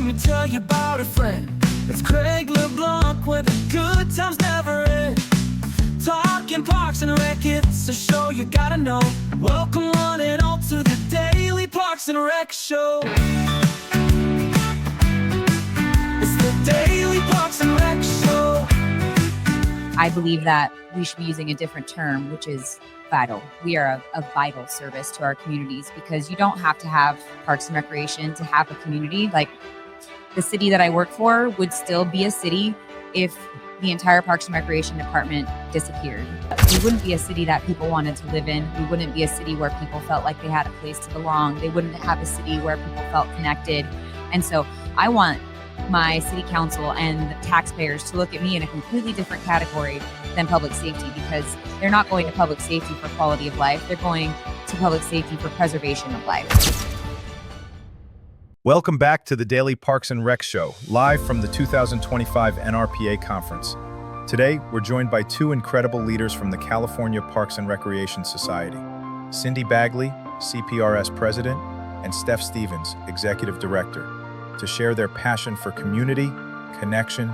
me tell you about a friend. It's Craig LeBlanc where the good times never end. Talking Parks and Rec, it's a show you gotta know. Welcome one and all to the Daily Parks and Rec Show. It's the Daily Parks and Rec Show. I believe that we should be using a different term, which is vital. We are a vital service to our communities because you don't have to have Parks and Recreation to have a community. Like the city that I work for would still be a city if the entire Parks and Recreation department disappeared. We wouldn't be a city that people wanted to live in. We wouldn't be a city where people felt like they had a place to belong. They wouldn't have a city where people felt connected. And so I want my city council and the taxpayers to look at me in a completely different category than public safety, because they're not going to public safety for quality of life. They're going to public safety for preservation of life. Welcome back to the Daily Parks and Rec Show, live from the 2025 NRPA Conference. Today, we're joined by two incredible leaders from the California Parks and Recreation Society, Cindy Bagley, CPRS President, and Steph Stephens, Executive Director, to share their passion for community, connection,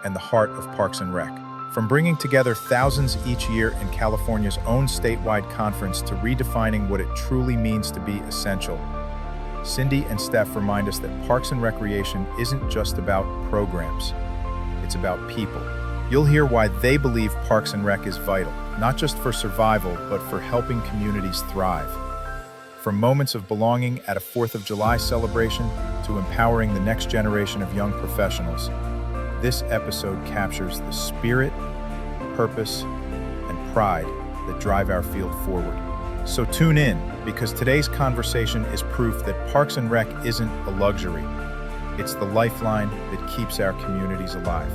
and the heart of Parks and Rec. From bringing together thousands each year in California's own statewide conference to redefining what it truly means to be essential, Cindy and Steph remind us that Parks and Recreation isn't just about programs, it's about people. You'll hear why they believe Parks and Rec is vital, not just for survival, but for helping communities thrive. From moments of belonging at a 4th of July celebration to empowering the next generation of young professionals, this episode captures the spirit, purpose, and pride that drive our field forward. So tune in, because today's conversation is proof that Parks and Rec isn't a luxury. It's the lifeline that keeps our communities alive.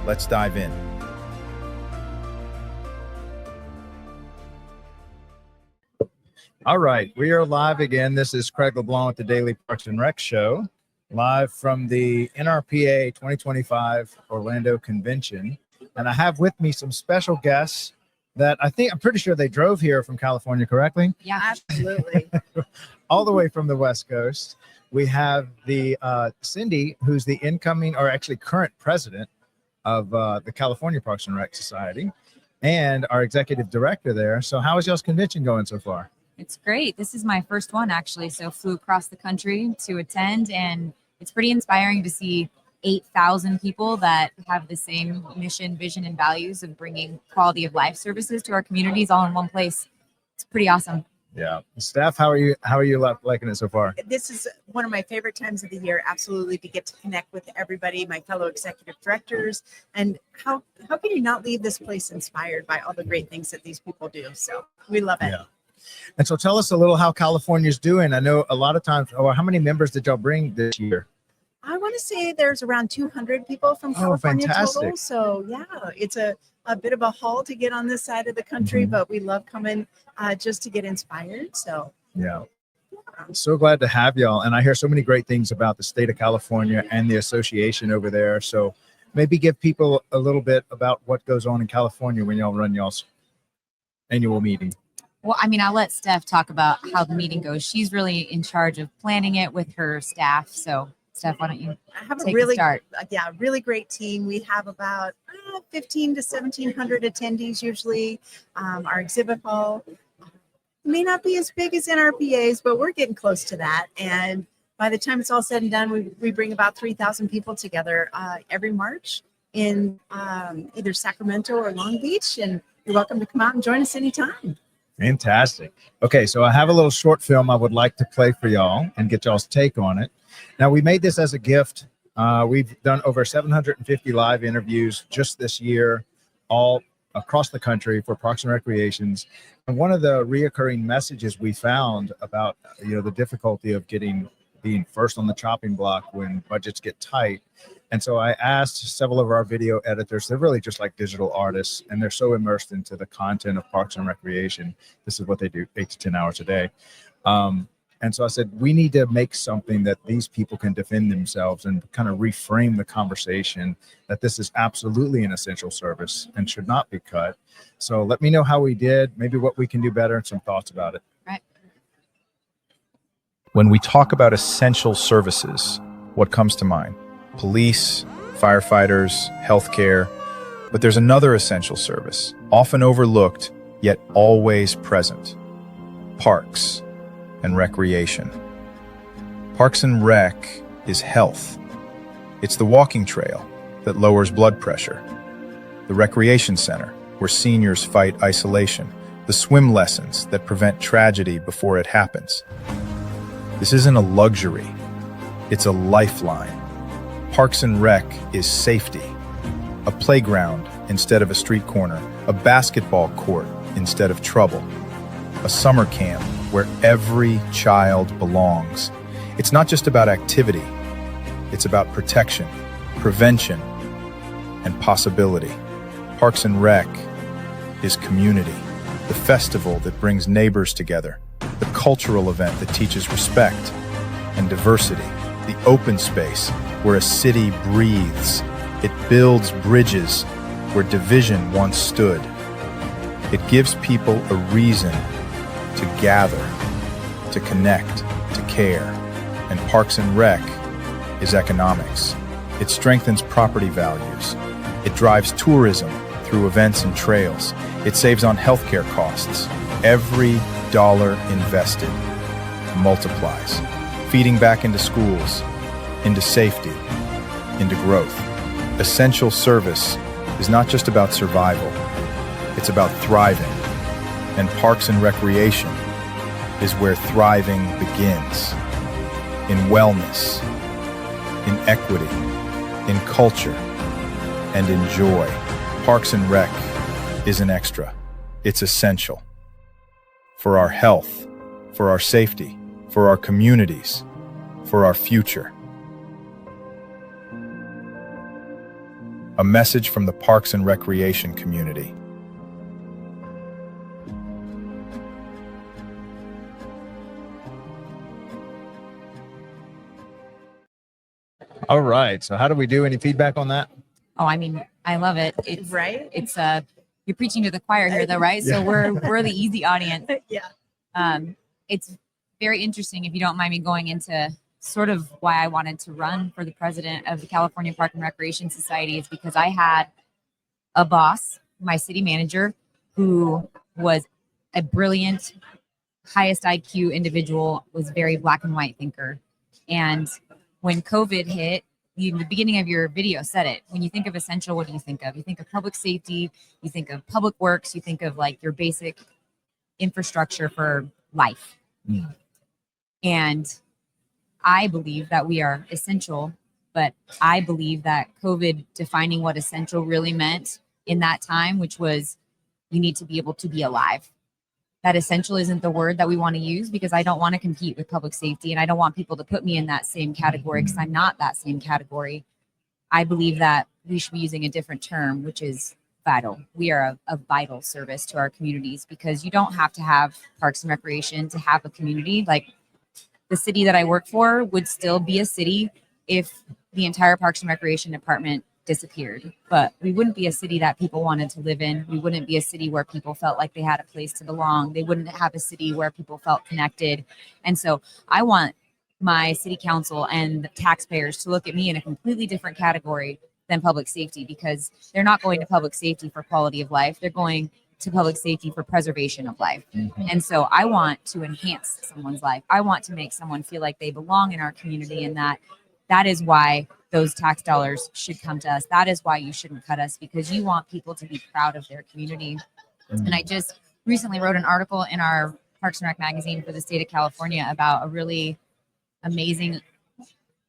Let's dive in. All right, we are live again. This is Craig LeBlanc with the Daily Parks and Rec Show, live from the NRPA 2025 Orlando Convention. And I have with me some special guests that I'm pretty sure they drove here from California, correctly? Yeah, Absolutely. All the way from the West Coast. We have the Cindy, who's the incoming, or actually current president of the California Parks and Rec Society, and our executive director there. So how is y'all's convention going so far? it's great. This is my first one, actually. So flew across the country to attend, and it's pretty inspiring to see 8,000 people that have the same mission, vision, and values of bringing quality of life services to our communities all in one place. It's pretty awesome. Yeah. Steph, how are you liking it so far? This is one of my favorite times of the year, absolutely, to get to connect with everybody, my fellow executive directors. And how can you not leave this place inspired by all the great things that these people do? So we love it. Yeah. And so tell us a little how California's doing. I know a lot of times, how many members did y'all bring this year? I want to say there's around 200 people from California total. So yeah, it's a bit of a haul to get on this side of the country, but we love coming just to get inspired. So yeah, I'm so glad to have y'all. And I hear so many great things about the state of California and the association over there. So maybe give people a little bit about what goes on in California when y'all run y'all's annual meeting. Well, I mean, I'll let Steph talk about how the meeting goes. She's really in charge of planning it with her staff. So Steph, why don't you take a start? Really great team. We have about 15 to 1,700 attendees usually. Our exhibit hall may not be as big as NRPA's, but we're getting close to that. And by the time it's all said and done, we bring about 3,000 people together every March in either Sacramento or Long Beach. And you're welcome to come out and join us anytime. Fantastic. Okay, so I have a little short film I would like to play for y'all and get y'all's take on it. Now, we made this as a gift. We've done over 750 live interviews just this year, all across the country for Parks and Recreations. And one of the reoccurring messages we found about, the difficulty of being first on the chopping block when budgets get tight. And so I asked several of our video editors, they're really just like digital artists, and they're so immersed into the content of Parks and Recreation. This is what they do 8 to 10 hours a day. And so I said, we need to make something that these people can defend themselves and kind of reframe the conversation that this is absolutely an essential service and should not be cut. So let me know how we did, maybe what we can do better, and some thoughts about it. Right. When we talk about essential services, What comes to mind? Police, firefighters, healthcare. But there's another essential service, often overlooked, yet always present. Parks and recreation. Parks and Rec is health. It's the walking trail that lowers blood pressure, the recreation center where seniors fight isolation, the swim lessons that prevent tragedy before it happens. This isn't a luxury, it's a lifeline. Parks and Rec is safety, a playground instead of a street corner, a basketball court instead of trouble, a summer camp where every child belongs. It's not just about activity, it's about protection, prevention, and possibility. Parks and Rec is community, the festival that brings neighbors together, the cultural event that teaches respect and diversity, the open space where a city breathes. It builds bridges where division once stood. It gives people a reason to gather, to connect, to care. And Parks and Rec is economics. It strengthens property values. It drives tourism through events and trails. It saves on healthcare costs. Every dollar invested multiplies, feeding back into schools, into safety, into growth. Essential service is not just about survival, it's about thriving. And Parks and Recreation is where thriving begins. In wellness, in equity, in culture, and in joy. Parks and Rec isn't extra, it's essential. For our health, for our safety, for our communities, for our future. A message from the Parks and Recreation community. All right. So how do we do? Any feedback on that? Oh, I mean, I love it. It's Right? It's you're preaching to the choir here, though, right? So we're the easy audience. Yeah. It's very interesting, if you don't mind me going into sort of why I wanted to run for the president of the California Park and Recreation Society, is because I had a boss, my city manager, who was a brilliant, highest IQ individual, was very black and white thinker. And when COVID hit, the beginning of your video said it. When you think of essential, what do you think of? You think of public safety, you think of public works, you think of like your basic infrastructure for life. Mm. And I believe that we are essential, but I believe that COVID defining what essential really meant in that time, which was you need to be able to be alive. That essential isn't the word that we want to use, because I don't want to compete with public safety, and I don't want people to put me in that same category, because I'm not that same category. I believe that we should be using a different term, which is vital. We are a vital service to our communities, because you don't have to have Parks and Recreation to have a community. Like, the city that I work for would still be a city if the entire Parks and Recreation department disappeared, but we wouldn't be a city that people wanted to live in. We wouldn't be a city where people felt like they had a place to belong. They wouldn't have a city where people felt connected. And so I want my city council and the taxpayers to look at me in a completely different category than public safety, because they're not going to public safety for quality of life. They're going to public safety for preservation of life. Mm-hmm. And so I want to enhance someone's life. I want to make someone feel like they belong in our community, and that is why those tax dollars should come to us. That is why you shouldn't cut us, because you want people to be proud of their community. Mm-hmm. And I just recently wrote an article in our Parks and Rec magazine for the state of California about a really amazing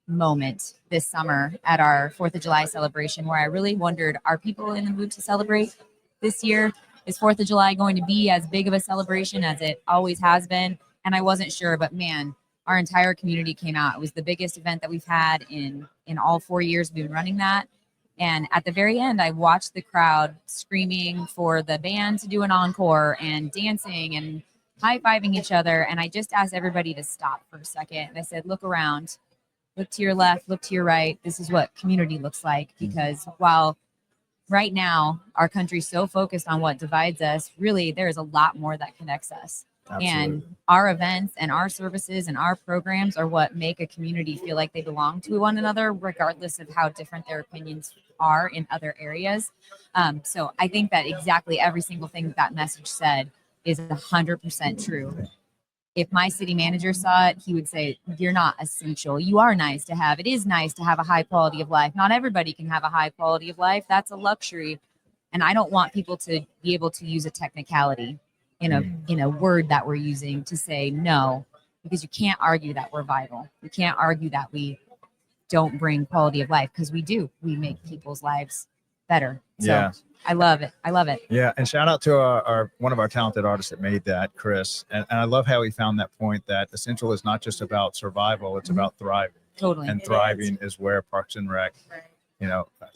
moment this summer at our 4th of July celebration, where I really wondered, are people in the mood to celebrate this year? Is 4th of July going to be as big of a celebration as it always has been? And I wasn't sure, but man, our entire community came out. It was the biggest event that we've had in all 4 years we've been running that. And at the very end, I watched the crowd screaming for the band to do an encore and dancing and high-fiving each other. And I just asked everybody to stop for a second. And I said, look around, look to your left, look to your right. This is what community looks like. Because while right now our country's so focused on what divides us, really there is a lot more that connects us. Absolutely. And our events and our services and our programs are what make a community feel like they belong to one another, regardless of how different their opinions are in other areas. So I think that exactly every single thing that message said is 100% true. If my city manager saw it, he would say, "You're not essential. You are nice to have. It is nice to have a high quality of life. Not everybody can have a high quality of life. That's a luxury. And I don't want people to be able to use a technicality in a word that we're using to say no, because you can't argue that we're vital. You can't argue that we don't bring quality of life, because we do. We make people's lives better. So Yeah. I love it. I love it. Yeah, and shout out to our one of our talented artists that made that, Chris. And I love how he found that point that essential is not just about survival; it's about thriving. Totally. And thriving is where Parks and Rec,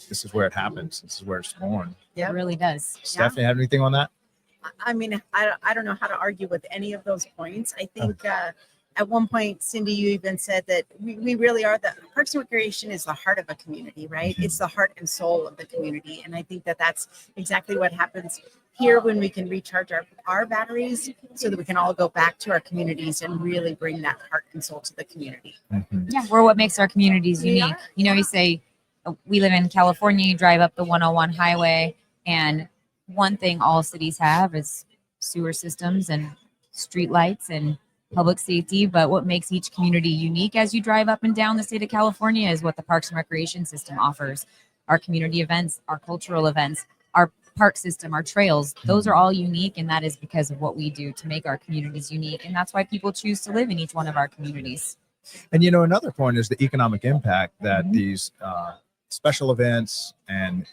this is where it happens. This is where it's born. It really does. Stephanie, have anything on that? I mean, I don't know how to argue with any of those points. I think at one point, Cindy, you even said that we really are the Parks and Recreation is the heart of a community, right? Mm-hmm. It's the heart and soul of the community. And I think that that's exactly what happens here when we can recharge our batteries so that we can all go back to our communities and really bring that heart and soul to the community. Mm-hmm. Yeah, we're what makes our communities unique. You say we live in California, you drive up the 101 highway, and one thing all cities have is sewer systems and street lights and public safety. But what makes each community unique as you drive up and down the state of California is what the Parks and Recreation system offers. Our community events, our cultural events, our park system, our trails, those are all unique. And that is because of what we do to make our communities unique. And that's why people choose to live in each one of our communities. And another point is the economic impact that these special events and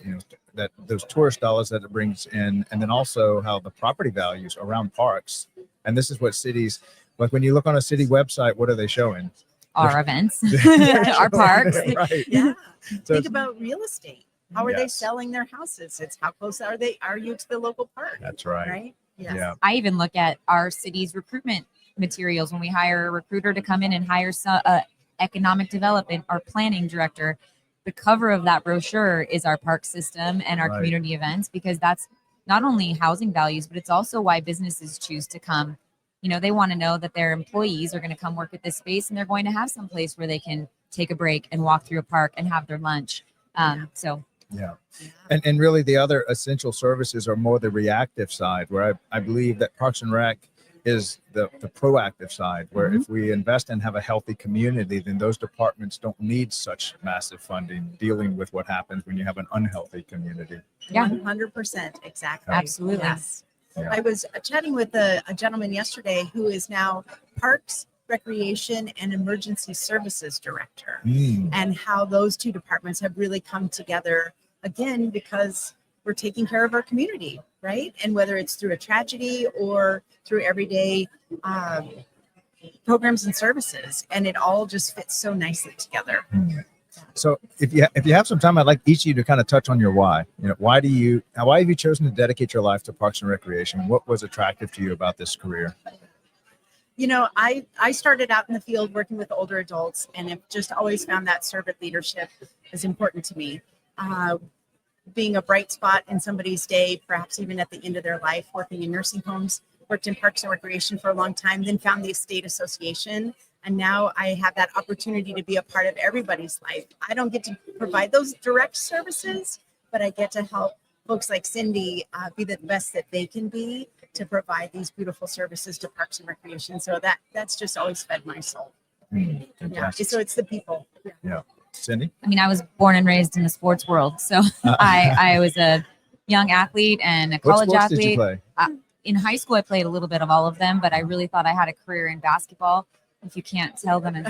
that those tourist dollars that it brings in, and then also how the property values around parks. And this is what cities, like when you look on a city website, what are they showing? Our events, our parks. Right. Yeah. So Think about real estate. How are they Yes. selling their houses? It's how close are you to the local park? that's right. Right? Yes. Yeah. I even look at our city's recruitment materials when we hire a recruiter to come in and hire some economic development, our planning director. The cover of that brochure is our park system and our Right. community events, because that's not only housing values, but it's also why businesses choose to come. They want to know that their employees are going to come work at this space, and they're going to have some place where they can take a break and walk through a park and have their lunch. So Yeah. And really the other essential services are more the reactive side, where I believe that Parks and Rec is the proactive side, where if we invest and have a healthy community, then those departments don't need such massive funding dealing with what happens when you have an unhealthy community. Yeah. 100%. Exactly. Absolutely. Yes. Yeah. I was chatting with a gentleman yesterday who is now Parks, Recreation, and Emergency Services Director, and how those two departments have really come together again because we're taking care of our community, right? And whether it's through a tragedy or through everyday programs and services, and it all just fits so nicely together. So if you have some time, I'd like each of you to kind of touch on your why. Why have you chosen to dedicate your life to Parks and Recreation? What was attractive to you about this career? I started out in the field working with older adults, and have just always found that servant leadership is important to me. Being a bright spot in somebody's day, perhaps even at the end of their life, working in nursing homes, worked in Parks and Recreation for a long time, then found the Estate Association. And now I have that opportunity to be a part of everybody's life. I don't get to provide those direct services, but I get to help folks like Cindy be the best that they can be to provide these beautiful services to Parks and Recreation. So that's just always fed my soul. Yeah. Fantastic. So it's the people. Yeah. Cindy? I was born and raised in the sports world. So I was a young athlete and a What college sports athlete. did you play? In high school, I played a little bit of all of them, but I really thought I had a career in basketball. If you can't tell them,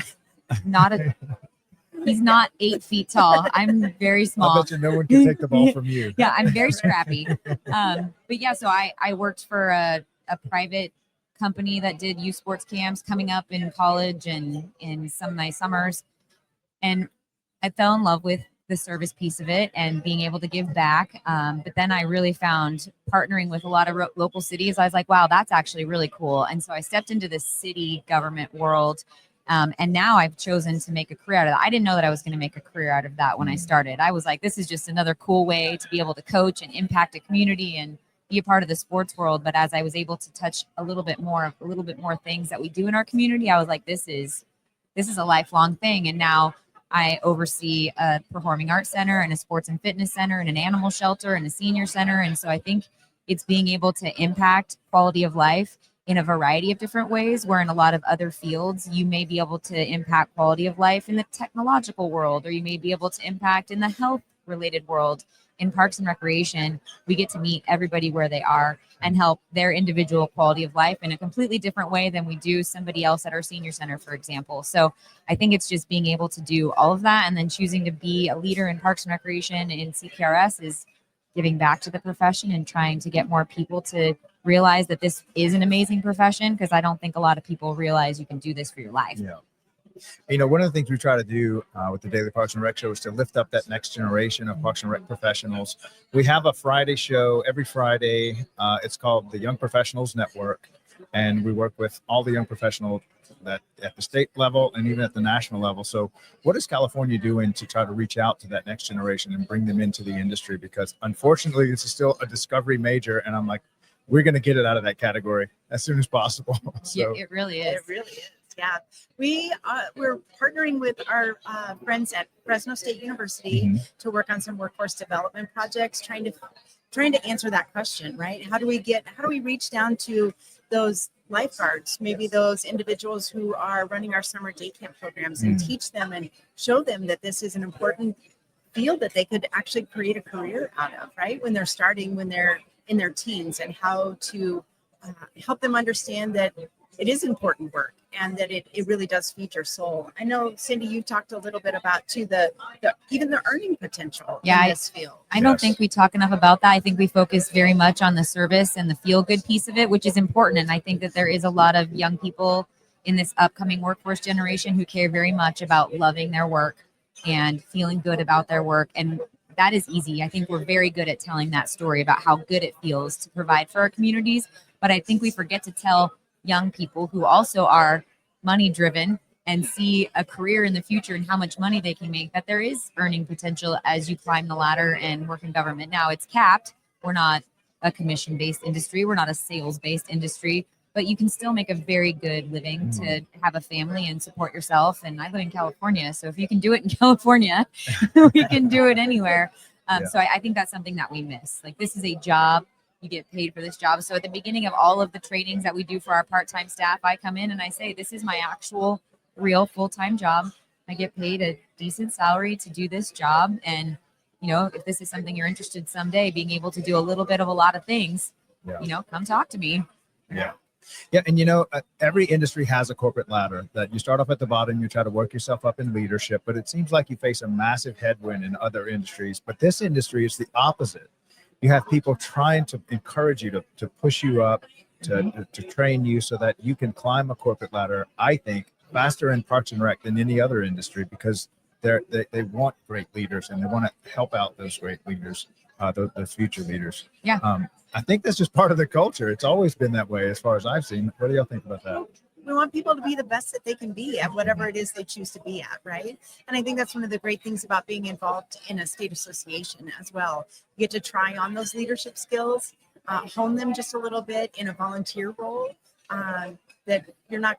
he's not 8 feet tall. I'm very I small. bet you no one can take the ball from you. Yeah, I'm very scrappy. But yeah, so I worked for a private company that did youth sports camps coming up in college and in some of my summers. And I fell in love with the service piece of it and being able to give back. But then I really found partnering with a lot of local cities. I was like, wow, that's actually really cool. And so I stepped into the city government world. And now I've chosen to make a career out of that. I didn't know that I was going to make a career out of that when I started. I was like, this is just another cool way to be able to coach and impact a community and be a part of the sports world, but as I was able to touch a little bit more things that we do in our community, I was like, this is a lifelong thing. And now I oversee a performing arts center and a sports and fitness center and an animal shelter and a senior center. And so I think it's being able to impact quality of life in a variety of different ways, where in a lot of other fields, you may be able to impact quality of life in the technological world, or you may be able to impact in the health related world. In Parks and Recreation, we get to meet everybody where they are and help their individual quality of life in a completely different way than we do somebody else at our senior center, for example. So I think it's just being able to do all of that, and then choosing to be a leader in Parks and Recreation in CPRS is giving back to the profession and trying to get more people to realize that this is an amazing profession, because I don't think a lot of people realize you can do this for your life. Yeah. You know, one of the things we try to do with the Daily Parks and Rec Show is to lift up that next generation of Parks and Rec professionals. We have a Friday show every Friday. It's called the Young Professionals Network, and we work with all the young professionals that at the state level and even at the national level. So what is California doing to try to reach out to that next generation and bring them into the industry? Because unfortunately, this is still a discovery major, and I'm like, we're going to get it out of that category as soon as possible. So Yeah, it really is. It really is. Yeah, we're partnering with our friends at Fresno State University to work on some workforce development projects, trying to answer that question, right? How do we reach down to those lifeguards, maybe those individuals who are running our summer day camp programs, and teach them and show them that this is an important field that they could actually create a career out of, right? When they're starting, when they're in their teens, and how to help them understand that it is important work and that it really does feed your soul. I know, Cindy, you talked a little bit about too even the earning potential in this field. I don't think we talk enough about that. I think we focus very much on the service and the feel good piece of it, which is important. And I think that there is a lot of young people in this upcoming workforce generation who care very much about loving their work and feeling good about their work. And that is easy. I think we're very good at telling that story about how good it feels to provide for our communities. But I think we forget to tell young people who also are money driven and see a career in the future and how much money they can make, that there is earning potential as you climb the ladder and work in government. Now it's capped. We're not a commission based industry. We're not a sales based industry, but you can still make a very good living to have a family and support yourself. And I live in California, so if you can do it in California, we can do it anywhere. So I think that's something that we miss. Like, this is a job. You get paid for this job. So at the beginning of all of the trainings that we do for our part-time staff, I come in and I say, this is my actual real full-time job. I get paid a decent salary to do this job. And, you know, if this is something you're interested someday, being able to do a little bit of a lot of things, you know, come talk to me. Yeah. And you know, every industry has a corporate ladder that you start off at the bottom, you try to work yourself up in leadership, but it seems like you face a massive headwind in other industries. But this industry is the opposite. You have people trying to encourage you to push you up, to train you so that you can climb a corporate ladder, I think, faster in Parks and Rec than any other industry, because they want great leaders and they want to help out those great leaders, those future leaders. Yeah. I think that's just part of the culture. It's always been that way as far as I've seen. What do y'all think about that? We want people to be the best that they can be at whatever it is they choose to be at, right? And I think that's one of the great things about being involved in a state association as well. You get to try on those leadership skills, hone them just a little bit in a volunteer role that you're not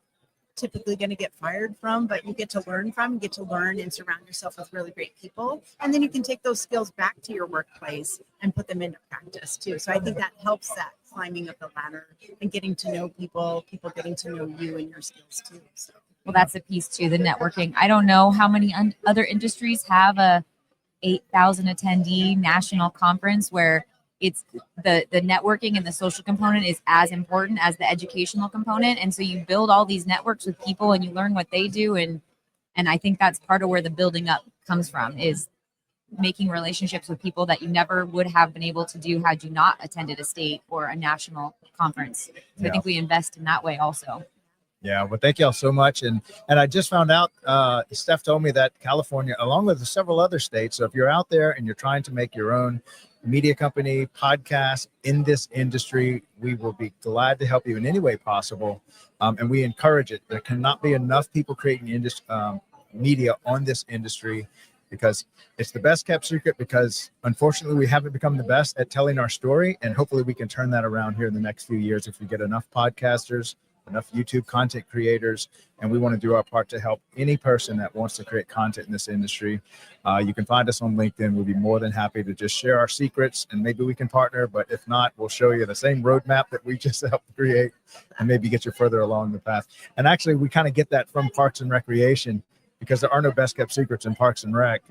typically going to get fired from, but you get to learn from, you get to learn and surround yourself with really great people. And then you can take those skills back to your workplace and put them into practice too. So I think that helps that climbing up the ladder and getting to know people getting to know you and your skills too. So. Well, that's a piece too, the networking. I don't know how many other industries have a 8,000 attendee national conference where it's the networking and the social component is as important as the educational component. And so you build all these networks with people and you learn what they do. And I think that's part of where the building up comes from, is making relationships with people that you never would have been able to do had you not attended a state or a national conference. So I think we invest in that way also. Yeah, well, thank y'all so much. And I just found out, Steph told me that California, along with several other states, so if you're out there and you're trying to make your own media company, podcast in this industry, we will be glad to help you in any way possible. And we encourage it. There cannot be enough people creating media on this industry. because it's the best kept secret, because unfortunately we haven't become the best at telling our story. And hopefully we can turn that around here in the next few years if we get enough podcasters, enough YouTube content creators, and we want to do our part to help any person that wants to create content in this industry. You can find us on LinkedIn. We'll be more than happy to just share our secrets, and maybe we can partner, but if not, we'll show you the same roadmap that we just helped create and maybe get you further along the path. And actually, we kind of get that from Parks and Recreation, because there are no best kept secrets in Parks and Rec.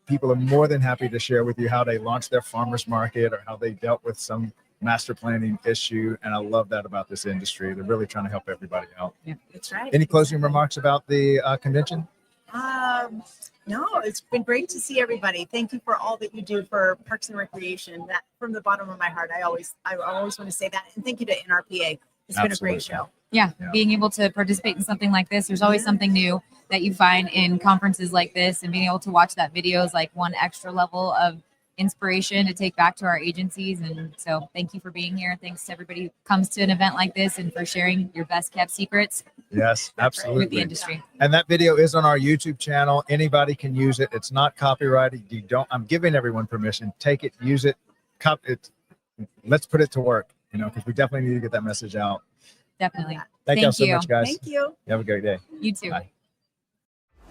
People are more than happy to share with you how they launched their farmers market or how they dealt with some master planning issue. And I love that about this industry. They're really trying to help everybody out. Yeah, That's right. Any closing remarks about the convention? No, it's been great to see everybody. Thank you for all that you do for Parks and Recreation. That from the bottom of my heart, I always want to say that. And thank you to NRPA. It's been a great show. Yeah, being able to participate in something like this, there's always something new that you find in conferences like this, and being able to watch that video is like one extra level of inspiration to take back to our agencies. And so thank you for being here. Thanks to everybody who comes to an event like this and for sharing your best kept secrets. Yes, absolutely. With the industry. And that video is on our YouTube channel. Anybody can use it. It's not copyrighted. I'm giving everyone permission. Take it, use it, let's put it to work, because we definitely need to get that message out. Definitely. Thank you so much, guys. Thank you. You have a great day. You too. Bye.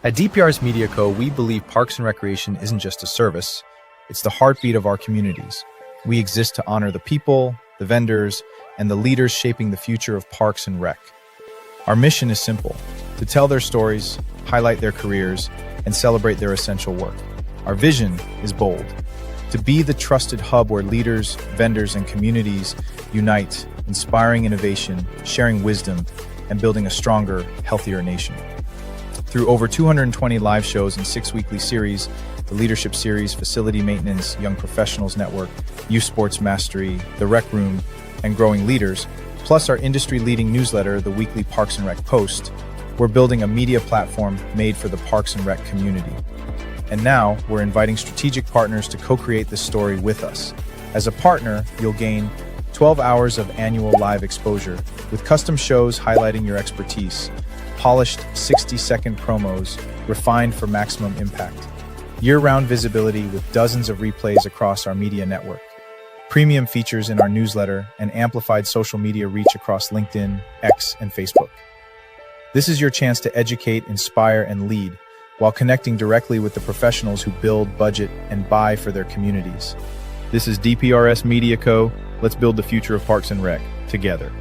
At DPRS Media Co., we believe Parks and Recreation isn't just a service, it's the heartbeat of our communities. We exist to honor the people, the vendors, and the leaders shaping the future of Parks and Rec. Our mission is simple: to tell their stories, highlight their careers, and celebrate their essential work. Our vision is bold: to be the trusted hub where leaders, vendors, and communities unite, inspiring innovation, sharing wisdom, and building a stronger, healthier nation. Through over 220 live shows and 6 weekly series, the Leadership Series, Facility Maintenance, Young Professionals Network, Youth Sports Mastery, The Rec Room, and Growing Leaders, plus our industry-leading newsletter, the weekly Parks and Rec Post, we're building a media platform made for the Parks and Rec community. And now, we're inviting strategic partners to co-create this story with us. As a partner, you'll gain 12 hours of annual live exposure with custom shows highlighting your expertise, polished 60-second promos refined for maximum impact, year-round visibility with dozens of replays across our media network, premium features in our newsletter, and amplified social media reach across LinkedIn, X, and Facebook. This is your chance to educate, inspire, and lead while connecting directly with the professionals who build, budget, and buy for their communities. This is DPRS Media Co. Let's build the future of Parks and Rec together.